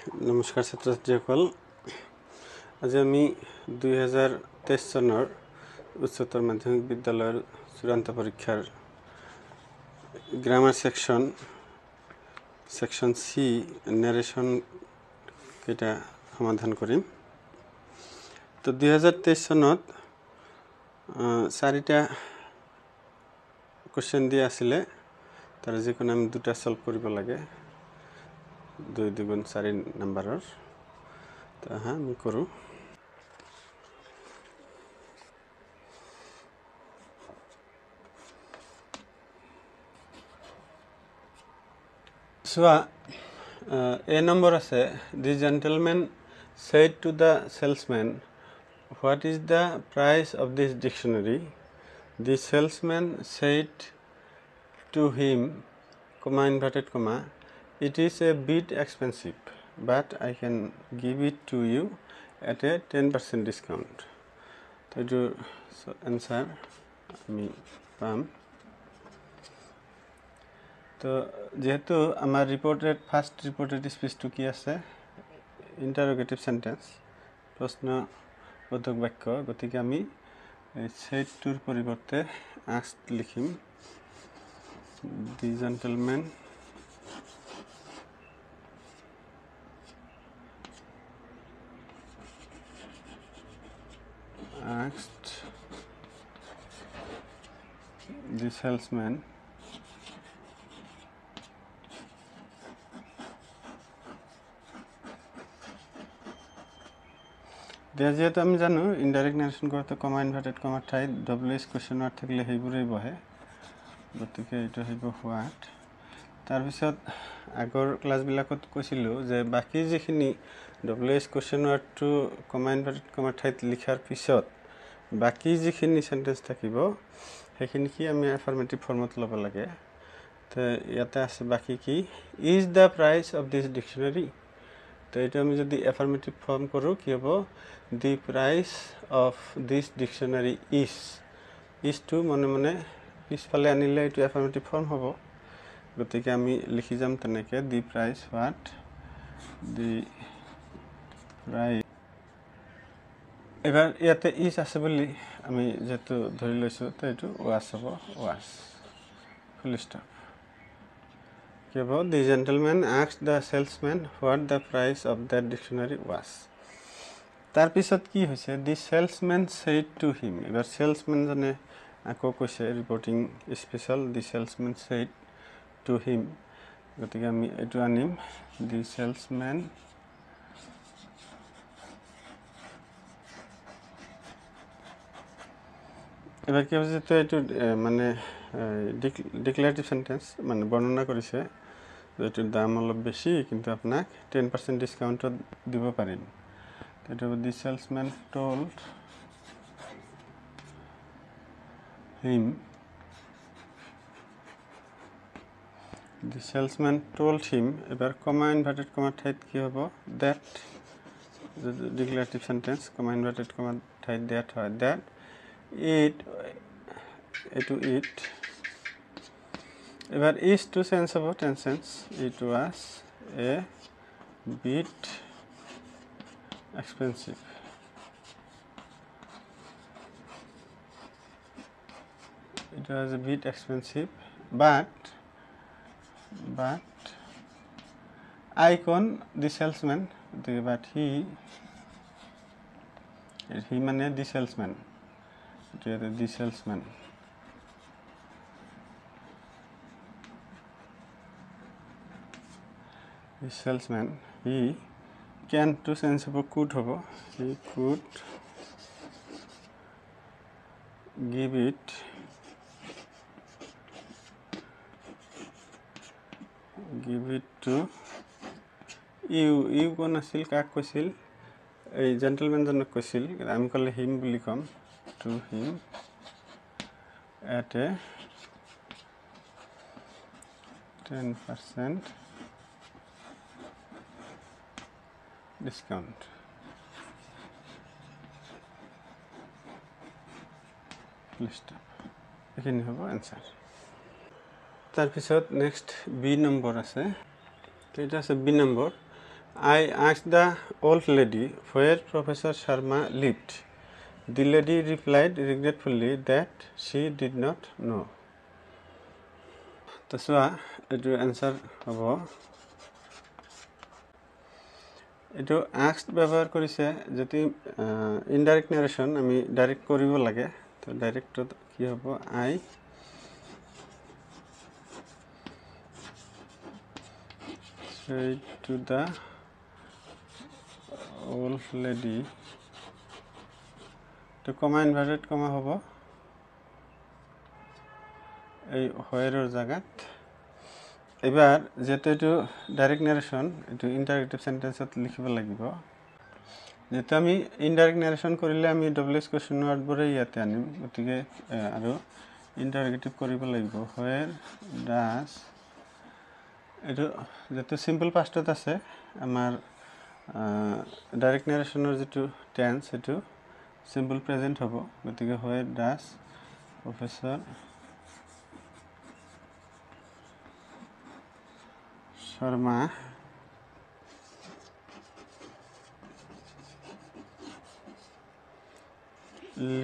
নমস্কাৰ ছাত্ৰ-ছাত্ৰীসকল আজি আমি 2023 চনৰ উচ্চতৰ মাধ্যমিক বিদ্যালয়ৰ চূড়ান্ত পৰীক্ষাৰ গ্ৰামাৰ সেকশন সি নেৰেশন কেইটা সমাধান কৰিম। তো 2023 চনত চাৰিটা কোৱেশ্চন দিয়া আছিলে, তাৰ যিকোনো আমি দুটা সলভ কৰিব লাগে 2 2 4 নম্বৰৰ। তো আমি কৰোঁ। চোৱা, A নম্বৰ আছে, the gentleman said to the salesman, what is the price of this dictionary? The salesman said to him, comma inverted comma, it is a bit expensive, but I can give it to you at a 10% discount. তো এটোৰ answer আমি পাম। তো যেহেতু আমাৰ first ৰিপোৰ্টেড স্পীচটো কি আছে, ইণ্টাৰোগেটিভ sentence, প্ৰশ্নবোধক বাক্য, গতিকে আমি সেইটোৰ পৰিৱৰ্তে asked লিখিম। The gentleman asked the salesman যেহেতু আমি জানো ইনডাইৰেক্ট নাৰেশ্যন কৰোঁতে কমা ইনভাৰ্টেড কমাৰ ঠাইত WH কুৱেশ্যন মাৰ্ক থাকিলে সেইবোৰেই বহে, গতিকে এইটো আহিব হোৱাট। তাৰপিছত আগৰ ক্লাছবিলাকত কৈছিলোঁ যে বাকী যিখিনি WH কুৱেশ্যন মাৰ্কটো কমা ইনভাৰ্টেড কমাৰ ঠাইত লিখাৰ পিছত বাকী যিখিনি চেণ্টেঞ্চ থাকিব সেইখিনি কি আমি এফাৰ্মেটিভ ফৰ্মত ল'ব লাগে। তো ইয়াতে আছে বাকী কি, is the price of this dictionary. তো এইটো আমি যদি এফাৰ্মেটিভ ফৰ্ম কৰোঁ কি হ'ব, দি প্ৰাইচ অফ দিছ ডিকশ্যনেৰী ইজটো মনে মনে পিছফালে আনিলে এইটো এফাৰ্মেটিভ ফৰ্ম হ'ব, গতিকে আমি লিখি যাম তেনেকৈ, দি প্ৰাইচ হোৱাট, দি প্ৰাইচ। এবাৰ ইয়াতে ইজ আছে বুলি আমি যেহেতু ধৰি লৈছোঁ, তো এইটো ৱাছ হ'ব, ৱাছ, ফুল ষ্টপ। কি হ'ব, the gentleman asked the salesman what the price of that dictionary was. তাৰপিছত কি হৈছে, দি সেলছমেন ছেইড টু হিম। এবাৰ সেলছমেনজনে আকৌ কৈছে, reporting special, the salesman said to him, গতিকে আমি এইটো আনিম, দি সেলছমেন এবাৰ কি হৈছে, তো এইটো মানে ডিক্লেৰেটিভ সেন্টেন্স, মানে বৰ্ণনা কৰিছে যে এইটোৰ দাম অলপ বেছি কিন্তু আপোনাক 10% ডিছকাউণ্টত দিব পাৰিম। এইটো দি সেলছমেন টোল্ড হিম, দি সেলছমেন টোল্ড হিম। এবাৰ কমা ইনভাৰ্টেড কমাৰ ঠাইত কি হ'ব, ডেট, ডিক্লেৰেটিভ সেন্টেন্স, কমা ইনভাৰ্টেড কমাৰ ঠাইত ডেট হয়, ডেট ইট, এইটো ইট। এবাৰ ইজ টু চেঞ্জ হ'ব, ten change, it was a beet expensive. It was a bit expensive, but icon the salesman, but he মানে the salesman, the salesman he can to sense হ'ব, could হ'ব, he could give it to you কোন আছিল, কাক কৈছিল, এই জেণ্টেলমেনজনক কৈছিল, আমি ক'লে হিম বুলি ক'ম, to him at A 10% discount. এইখিনি হ'ব এনচাৰ। তাৰপিছত নেক্সট বি নম্বৰ আছে, তো এটা আছে B number, I asked the old lady where Professor Sharma lived. The lady replied regretfully that she did not know. তো চোৱা এইটো এনসাৰ হ'ব এইটো asked ব্যৱহাৰ কৰিছে যদি ইনডাইৰেক্ট নাৰেশ্যন আমি ডাইৰেক্ট কৰিব লাগে তো ডাইৰেক্টত কি হ'ব I said to the old lady তো কমা ইনভার্টেড কমা হ'ব এই হোয়ারের জায়গাত এবার যেহেতু এটো ডাইরেক্ট নারেশন এটো ইন্টারেক্টিভ সেন্টেন্সত লিখিব লাগিব যেহেতু আমি ইনডাইরেক্ট নারেশন কৰিলে আমি ডব্লিউএস কোশ্চেন ওয়াৰ্ড বৰে ইয়াতে আনিম গতিকে আৰু ইন্টাৰেক্টিভ কৰিব লাগিব হোয়াৰ ডাস এটো যেহেতু সিম্পল পাস্টত আছে আমাৰ ডাইৰেক্ট নাৰেশনৰ যেটো টেন্স এটো সিম্পল প্রেজেন্ট হ'ব গতিকে হোয়ার ডাস professor Sharma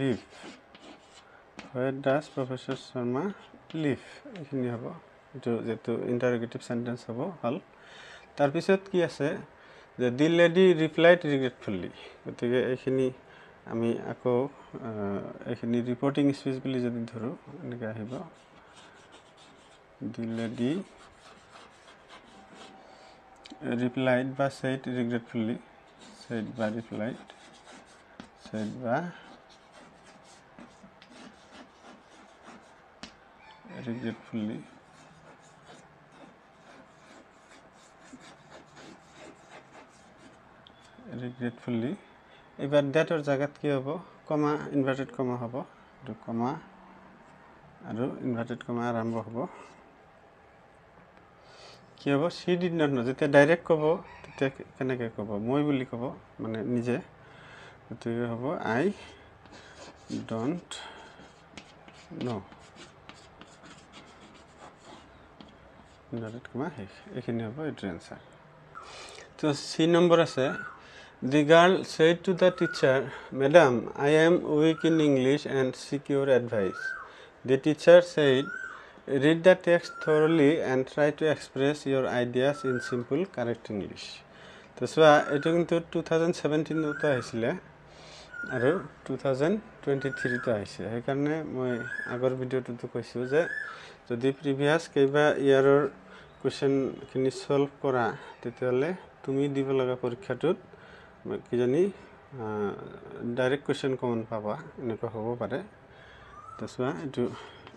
live where does Professor Sharma live এখিনি হ'ব এটো যেটো ইন্টারোগেটিভ সেন্টেন্স হ'ব হল তাৰ পিছত কি আছে যে the lady replied regretfully গতিকে এখিনি আমি আকৌ এখিনি ৰিপৰ্টিং স্পীচ বুলি যদি ধৰো এনেকা আহিব the lady replied by said regretfully said by replied said by regretfully regretfully এবার দ্যাটৰ জায়গাত কি হ'ব কমা ইনভাৰ্টেড কমা হ'ব আৰু কমা আৰু ইনভাৰ্টেড কমা আৰম্ভ হ'ব কি হ'ব she did not know যেতিয়া ডাইরেক্ট ক'ব তেতিয়া কেনেকৈ ক'ব মই বুলি ক'ব মানে নিজে গতিকে হ'ব I don't know inverted comma এখিনি হ'ব এটাৰ আনসাৰ তো সি নম্বৰ আছে The girl said to the teacher, Madam, I am weak in English and seek your advice. The teacher said, read the text thoroughly and try to express your ideas in simple, correct English. তো চোৱা এইটো কিন্তু 2017 তো আহিছিলে আৰু 2023 তো আহিছে সেইকাৰণে মই আগৰ ভিডিঅ'টোতো কৈছোঁ যে যদি প্ৰিভিয়াছ কেইবা ইয়াৰৰ কুৱেশ্যনখিনি সলভ কৰা তেতিয়াহ'লে তুমি দিব লগা পৰীক্ষাটোত কি জানি ডাইৰেক্ট কোশ্চেন কমন পাবা এনেকুৱা হ'ব পাৰে তো চোৱা এইটো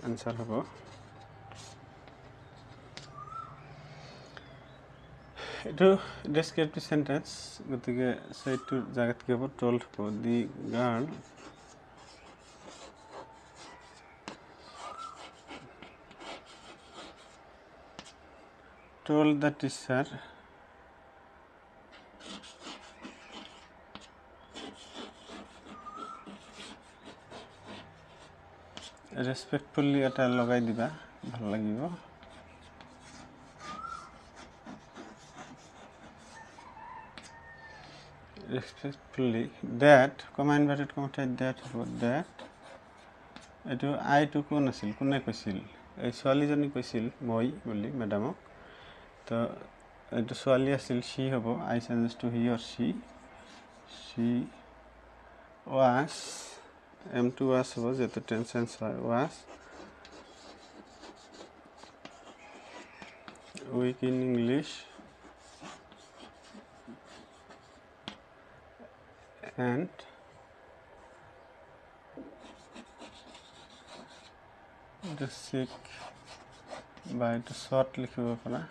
আনসাৰ হ'ব এইটো ডেসক্ৰিপটিভ সেন্টেন্স গতিকে সেইটোৰ জায়গাত কি হ'ব told হ'ব the girl told the teacher respectfully এটা লগাই দিবা ভাল লাগিব respectfully that comma inverted comma type that about that এটো I to কোন আছিল কোনে কৈছিল এই ছোৱালীজনী কৈছিল মই বুলি ম্যাডামক তো এটো ছোৱালী আছিল she হ'ব I changes to he or she was M2 was হ'ব যেটো tense was weak in English and the sick by the short লিখিব পৰা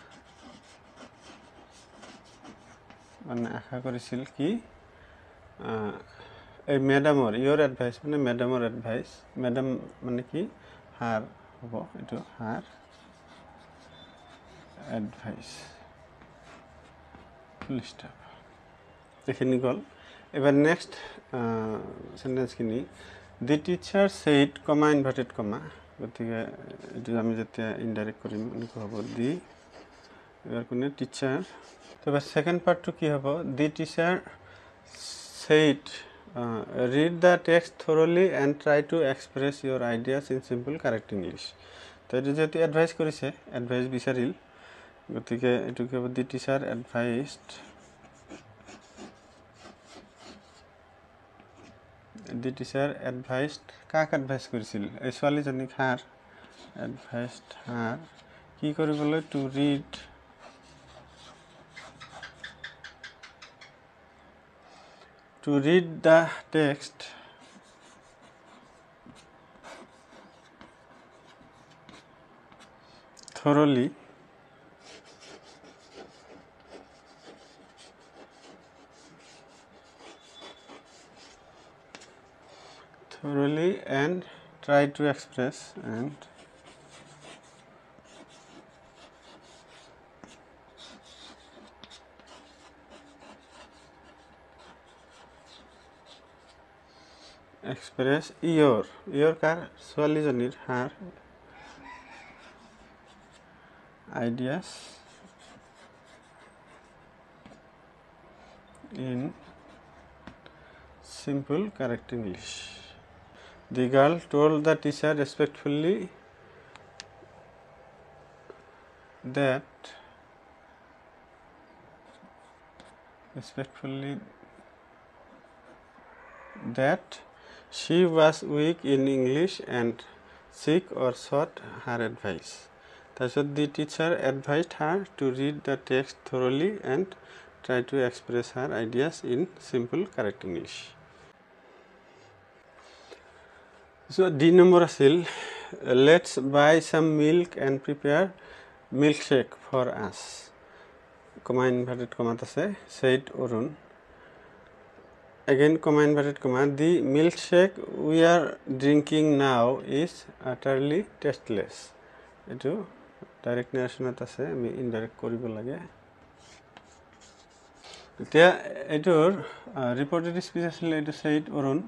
মানে আশা কৰিছিল কি এই ম্যাডামৰ ইওৰ এডভাইস মানে ম্যাডামৰ এডভাইস ম্যাডাম মানে কি হার হ'ব এটো হার এডভাইস ফুল স্টপ এখিনি গল এবার নেক্সট সেন্টেন্স খিনি the teacher said comma inverted comma গতিকে এটো আমি যেতিয়া ইনডাইরেক্ট কৰিম এনেকুৱা হ'ব দি এবার কোনে টিচার তবে সেকেন্ড পার্টটো কি হবো the teacher said read the text thoroughly and try to express your ideas in simple correct English তো এটা যেহেতু অ্যাডভাইস করেছে অ্যাডভাইস বিচারিল গতিকে এটুকু হবে দি টিচার অ্যাডভাইসড কাক অ্যাডভাইস করেছিল এই ছোৱালীজনী খাৰ অ্যাডভাইসড হাৰ কি কৰিবলৈ to read the text thoroughly and try to express your car ছোৱালীজনীৰ her ideas in simple correct English. The girl told the teacher respectfully that she was weak in English and seek or sought her advice. Thus, the teacher advised her to read the text thoroughly and try to express her ideas in simple correct English. So, D number asil, let's buy some milk and prepare milkshake for us. Comma inverted comma ase said Arun. Again comma inverted comma the milkshake we are drinking now is utterly tasteless. Etu direct narration ase ami indirect koribo lage. Etia etur reported speech asile etu said Arun.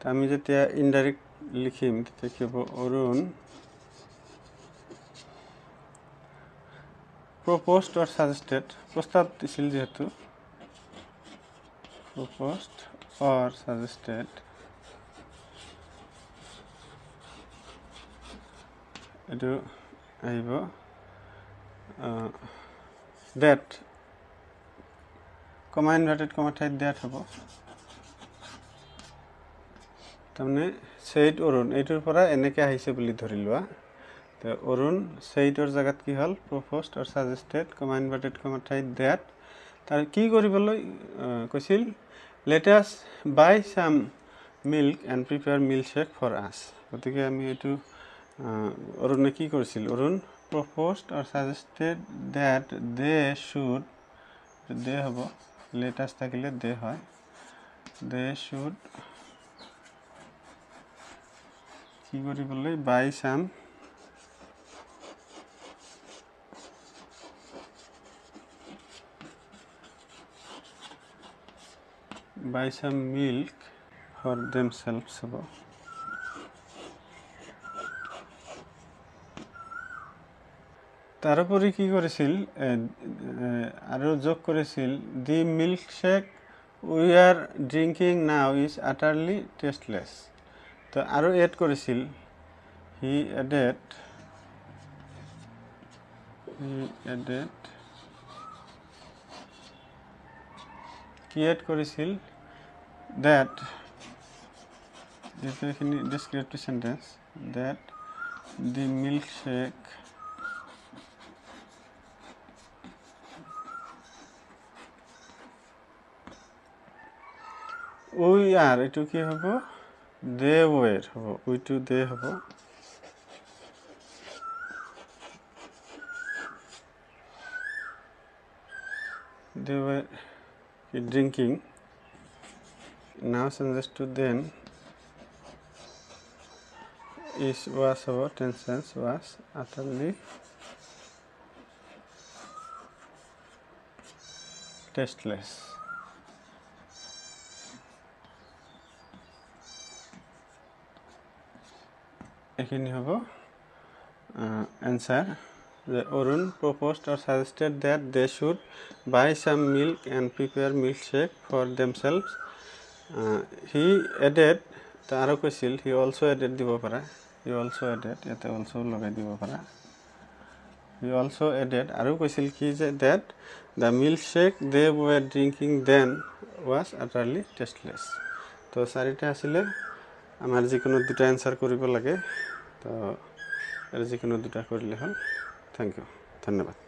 Ta ami jetia indirect লিখিম তেতিয়া কি হ'ব Arun proposed or suggested প্রস্তাব দিছিল যেহেতু proposed or suggested এটো আহিব that comma inverted comma ঠাইত that হ'ব তাৰমানে said অৰুণ এইটোৰ পৰা এনেকে আহিছে বুলি ধৰি লোৱা তো অৰুণ saidৰ জাগাত কি হল proposed or suggested comma inverted comma ঠাইত that তাৰ কি কৰিবলৈ কৈছিল let us buy some milk and prepare milkshake for us গতিকে আমি এইটো অৰুণে কি কৰিছিল Arun proposed or suggested that they should they হ'ব let us থাকিলে they হয় they should কি কৰিবলৈ buy some milk for themselves হ'ব তাৰোপৰি কি কৰিছিল আৰু যোগ কৰিছিল the milkshake we are drinking now is utterly tasteless তো আৰু এড কৰিছিল he added কি এড কৰিছিল that this is a descriptive sentence that the milkshake we are এটো কি হ'ব they were হ'ব we to they হ'ব they were drinking now sentence to then is was about tense was utterly tasteless এখিনি হ'ব answer Arun proposed or suggested that they should buy some milk and prepare milkshake for themselves. He added, তারও কৈছিল, he also added দিব পাৰা, he also added, ইয়াতে also লগাই দিব পাৰা, he also added আৰু কৈছিল কি যে that the milkshake they were drinking then was utterly tasteless. তো চাৰিটা আছিলে, আমাৰ যিকোনো দুটা এনসাৰ কৰিব লাগে, তো যিকোনো দুটা কৰিলে হ'ল। থ্যাংক ইউ, ধন্যবাদ।